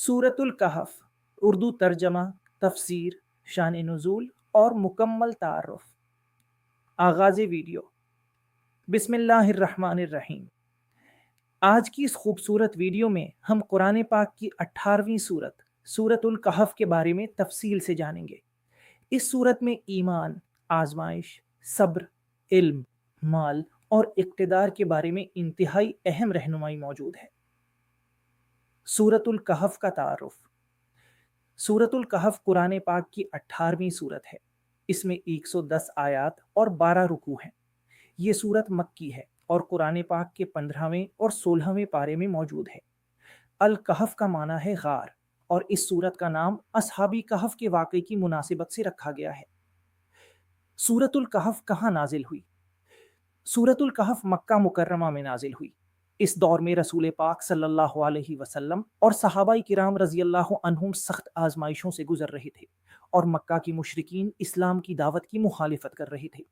सूरतुल कहफ उर्दू तर्जमा, तफसीर, शान नुज़ूल और मुकम्मल तारुफ। आगाज़ वीडियो। बिस्मिल्लाहिर्रहमानिर्रहीम। आज की इस खूबसूरत वीडियो में हम कुरान पाक की 18वीं सूरत सूरतुल कहफ के बारे में तफसील से जानेंगे। इस सूरत में ईमान, आजमाइश, सब्र, इल्म, माल और इक़्तिदार के बारे में इंतहाई अहम रहनुमाई मौजूद है। सूरतुल कहफ का तारुफ। सूरतुल कहफ कुरान पाक की 18वीं सूरत है। इसमें 110 आयात और 12 रुकू हैं। ये सूरत मक्की है और कुरान पाक के 15वें और 16वें पारे में मौजूद है। अल कहफ का माना है गार और इस सूरत का नाम असहाबी कहफ के वाक़े की मुनासिबत से रखा गया है। सूरतुल कहफ कहाँ नाजिल हुई? सूरतुल कहफ मक्का मुकर्रमा में नाजिल हुई। इस दौर में रसूल पाक सल्लल्लाहु अलैहि वसल्लम और सहाबाई किराम रज़ियल्लाहु अन्हुम सख्त आजमाइशों से गुजर रहे थे और मक्का की मुशरिकीन इस्लाम की दावत की मुखालिफत कर रहे थे।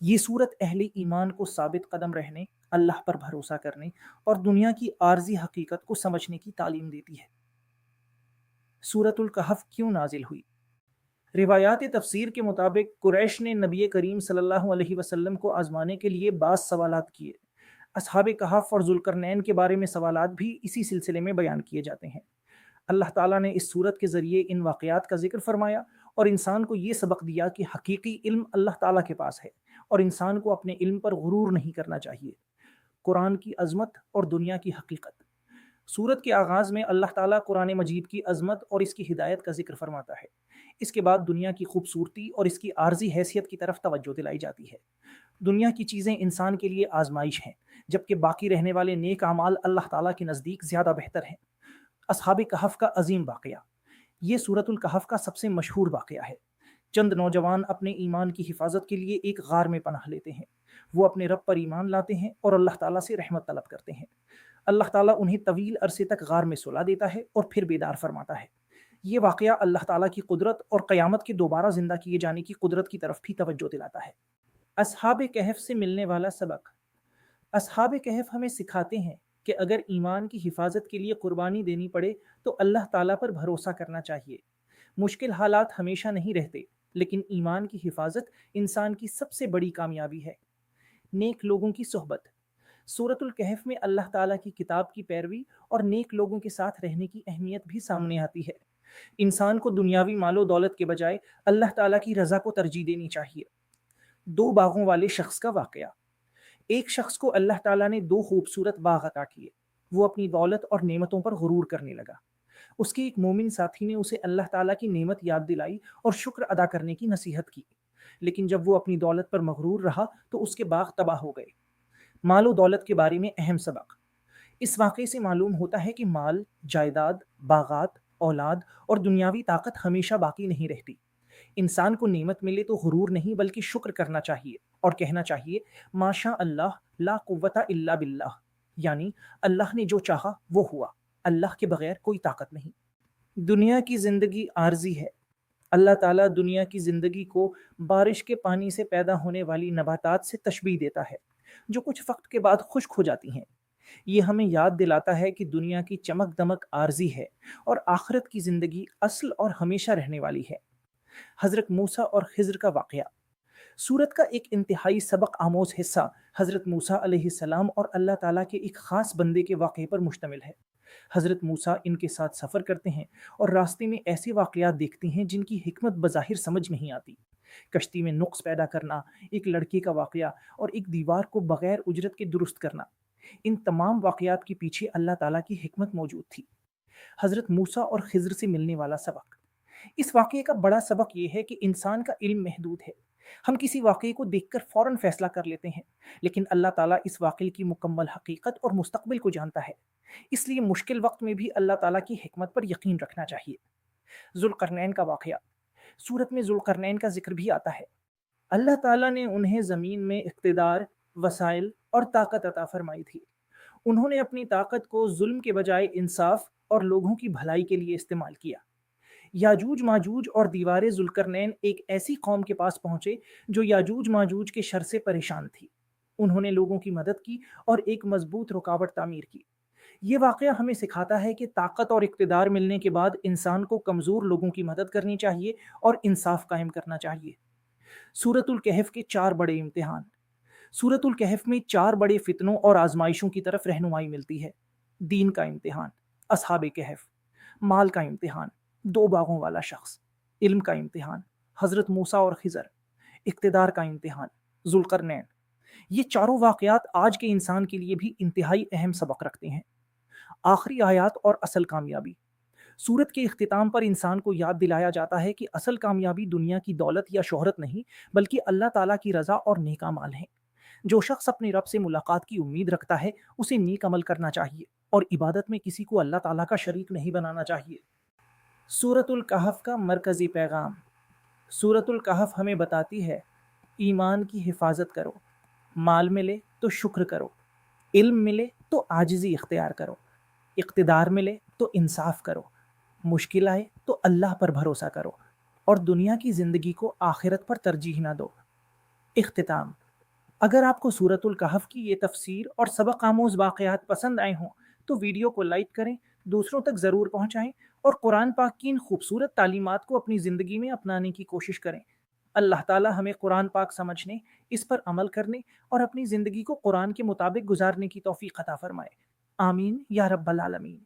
ये सूरत अहले ईमान को साबित कदम रहने, अल्लाह पर भरोसा करने और दुनिया की आर्जी हकीकत को समझने की तालीम देती है। सूरतुल कहफ क्यों नाजिल हुई? रिवायात तफसीर के मुताबिक कुरैश ने नबी करीम सल्लल्लाहु अलैहि वसल्लम को आजमाने के लिए बाज़ सवालात किए। असहाबे कहफ और जुल्करनैन के बारे में सवालात भी इसी सिलसिले में बयान किए जाते हैं। अल्लाह ताला ने इस सूरत के ज़रिए इन वाक़यात का जिक्र फरमाया और इंसान को ये सबक दिया कि हकीकी इल्म अल्लाह ताला के पास है और इंसान को अपने इल्म पर गुरूर नहीं करना चाहिए। कुरान की अज़मत और दुनिया की हकीकत। सूरत के आगाज़ में अल्लाह ताला कुरान मजीद की अज़मत और इसकी हिदायत का जिक्र फरमाता है। इसके बाद दुनिया की खूबसूरती और इसकी आर्जी हैसियत की तरफ तवज्जो दिलाई जाती है। दुनिया की चीज़ें इंसान के लिए आजमाइश हैं, जबकि बाकी रहने वाले नेक अमाल अल्लाह ताला के नज़दीक ज़्यादा बेहतर हैं। असहाबे कहफ का अजीम वाक़या। ये सूरतुल कहफ का सबसे मशहूर वाक़या है। चंद नौजवान अपने ईमान की हिफाजत के लिए एक गार में पनाह लेते हैं। वो अपने रब पर ईमान लाते हैं और अल्लाह ताला से रहमत तलब करते हैं। अल्लाह ताला उन्हें तवील अरसे तक गार में सुला देता है और फिर बेदार फरमाता है। ये वाक़या अल्लाह ताला की कुदरत और क़यामत के दोबारा ज़िंदा किए जाने की कुदरत की तरफ भी तवज्जो दिलाता है। असहाबे कहफ से मिलने वाला सबक। असहाबे कहफ हमें सिखाते हैं कि अगर ईमान की हिफाजत के लिए कुर्बानी देनी पड़े तो अल्लाह ताला पर भरोसा करना चाहिए। मुश्किल हालात हमेशा नहीं रहते, लेकिन ईमान की हिफाजत इंसान की सबसे बड़ी कामयाबी है। नेक लोगों की सोहबत। सूरतुल कहफ में अल्लाह ताला की किताब की पैरवी और नेक लोगों के साथ रहने की अहमियत भी सामने आती है। इंसान को दुनियावी मालो दौलत के बजाय अल्लाह ताला की रज़ा को तरजीह देनी चाहिए। दो बागों वाले शख्स का वाक़या। एक शख्स को अल्लाह ताला ने दो खूबसूरत बाग अता किए। वो अपनी दौलत और नेमतों पर गुरूर करने लगा। उसके एक मोमिन साथी ने उसे अल्लाह ताला की नेमत याद दिलाई और शुक्र अदा करने की नसीहत की। लेकिन जब वो अपनी दौलत पर मगरूर रहा तो उसके बाग तबाह हो गए। मालो दौलत के बारे में अहम सबक। इस वाक़े से मालूम होता है कि माल, जायदाद, बागात, औलाद और दुनियावी ताकत हमेशा बाकी नहीं रहती। इंसान को नेमत मिले तो गुरूर नहीं बल्कि शुक्र करना चाहिए और कहना चाहिए माशा अल्लाह ला कुव्वता इल्ला बिल्लाह, यानी अल्लाह ने जो चाहा वो हुआ, अल्लाह के बगैर कोई ताकत नहीं। दुनिया की ज़िंदगी आर्जी है। अल्लाह ताला दुनिया की ज़िंदगी को बारिश के पानी से पैदा होने वाली नबातात से तशबीह देता है, जो कुछ वक्त के बाद खुश्क हो जाती हैं। ये हमें याद दिलाता है कि दुनिया की चमक दमक आर्जी है और आखिरत की ज़िंदगी असल और हमेशा रहने वाली है। हज़रत मूसा और खिज़र का वाक़या। सूरत का एक इंतहाई सबक आमोज़ हिस्सा हज़रत मूसा अलैहिस्सलाम और अल्लाह ताला के एक ख़ास बंदे के वाक़े पर मुश्तमिल है। हज़रत मूसा इनके साथ सफ़र करते हैं और रास्ते में ऐसे वाक़यात देखते हैं जिनकी हिकमत बज़ाहिर समझ नहीं आती। कश्ती में नुक्स पैदा करना, एक लड़के का वाक़या और एक दीवार को बग़ैर उजरत के दुरुस्त करना। इन तमाम वाक़यात के पीछे अल्लाह ताला की हिकमत मौजूद थी। हज़रत मूसा और खिज़र से मिलने वाला सबक। इस वाक़ये का बड़ा सबक ये है कि इंसान का इल्म महदूद है। हम किसी वाक़ये को देखकर फ़ौरन फ़ैसला कर लेते हैं, लेकिन अल्लाह ताला इस वाक़ये की मुकम्मल हकीकत और मुस्तक़बिल को जानता है। इसलिए मुश्किल वक्त में भी अल्लाह ताला की हिकमत पर यकीन रखना चाहिए। ज़ुल्क़रनैन का वाक़या। सूरत में ज़ुल्क़रनैन का ज़िक्र भी आता है। अल्लाह ताला ने उन्हें ज़मीन में इक़्तिदार, वसाइल और ताकत अता फ़रमाई थी। उन्होंने अपनी ताकत को ज़ुल्म के बजाय इंसाफ़ और लोगों की भलाई के लिए इस्तेमाल किया। याजूज माजूज और दीवारे ज़ुल्करनैन एक ऐसी कौम के पास पहुँचे जो याजूज माजूज के शर से परेशान थी। उन्होंने लोगों की मदद की और एक मजबूत रुकावट तामीर की। یہ واقعہ ہمیں سکھاتا ہے کہ طاقت اور اقتدار ملنے کے بعد انسان کو کمزور لوگوں کی مدد کرنی چاہیے اور انصاف قائم کرنا چاہیے۔ سورۃ الکہف کے 4 بڑے امتحان۔ سورۃ الکہف میں 4 بڑے فتنوں اور آزمائشوں کی طرف رہنمائی ملتی ہے۔ دین کا امتحان، اصحاب کہف۔ مال کا امتحان، 2 باغوں والا شخص۔ علم کا امتحان، حضرت موسیٰ اور خضر۔ اقتدار کا امتحان، ذوالقرنین۔ یہ چاروں واقعات آج کے انسان کے لیے بھی انتہائی اہم سبق رکھتے ہیں۔ آخری آیات اور اصل کامیابی۔ سورت کے اختتام پر انسان کو یاد دلایا جاتا ہے کہ اصل کامیابی دنیا کی دولت یا شہرت نہیں، بلکہ اللہ تعالیٰ کی رضا اور نیک اعمال ہیں۔ جو شخص اپنے رب سے ملاقات کی امید رکھتا ہے اسے نیک عمل کرنا چاہیے اور عبادت میں کسی کو اللہ تعالیٰ کا شریک نہیں بنانا چاہیے۔ سورۃ الکہف کا مرکزی پیغام۔ سورۃ الکہف ہمیں بتاتی ہے ایمان کی حفاظت کرو، مال ملے تو شکر کرو، علم ملے تو عاجزی اختیار کرو، اقتدار ملے تو انصاف کرو، مشکل آئے تو اللہ پر بھروسہ کرو اور دنیا کی زندگی کو آخرت پر ترجیح نہ دو۔ اختتام۔ اگر آپ کو سورۃ الکہف کی یہ تفسیر اور سبق آموز واقعات پسند آئے ہوں تو ویڈیو کو لائک کریں، دوسروں تک ضرور پہنچائیں اور قرآن پاک کی ان خوبصورت تعلیمات کو اپنی زندگی میں اپنانے کی کوشش کریں۔ اللہ تعالی ہمیں قرآن پاک سمجھنے، اس پر عمل کرنے اور اپنی زندگی کو قرآن کے مطابق گزارنے کی توفیق عطا فرمائے۔ آمین یا رب العالمین۔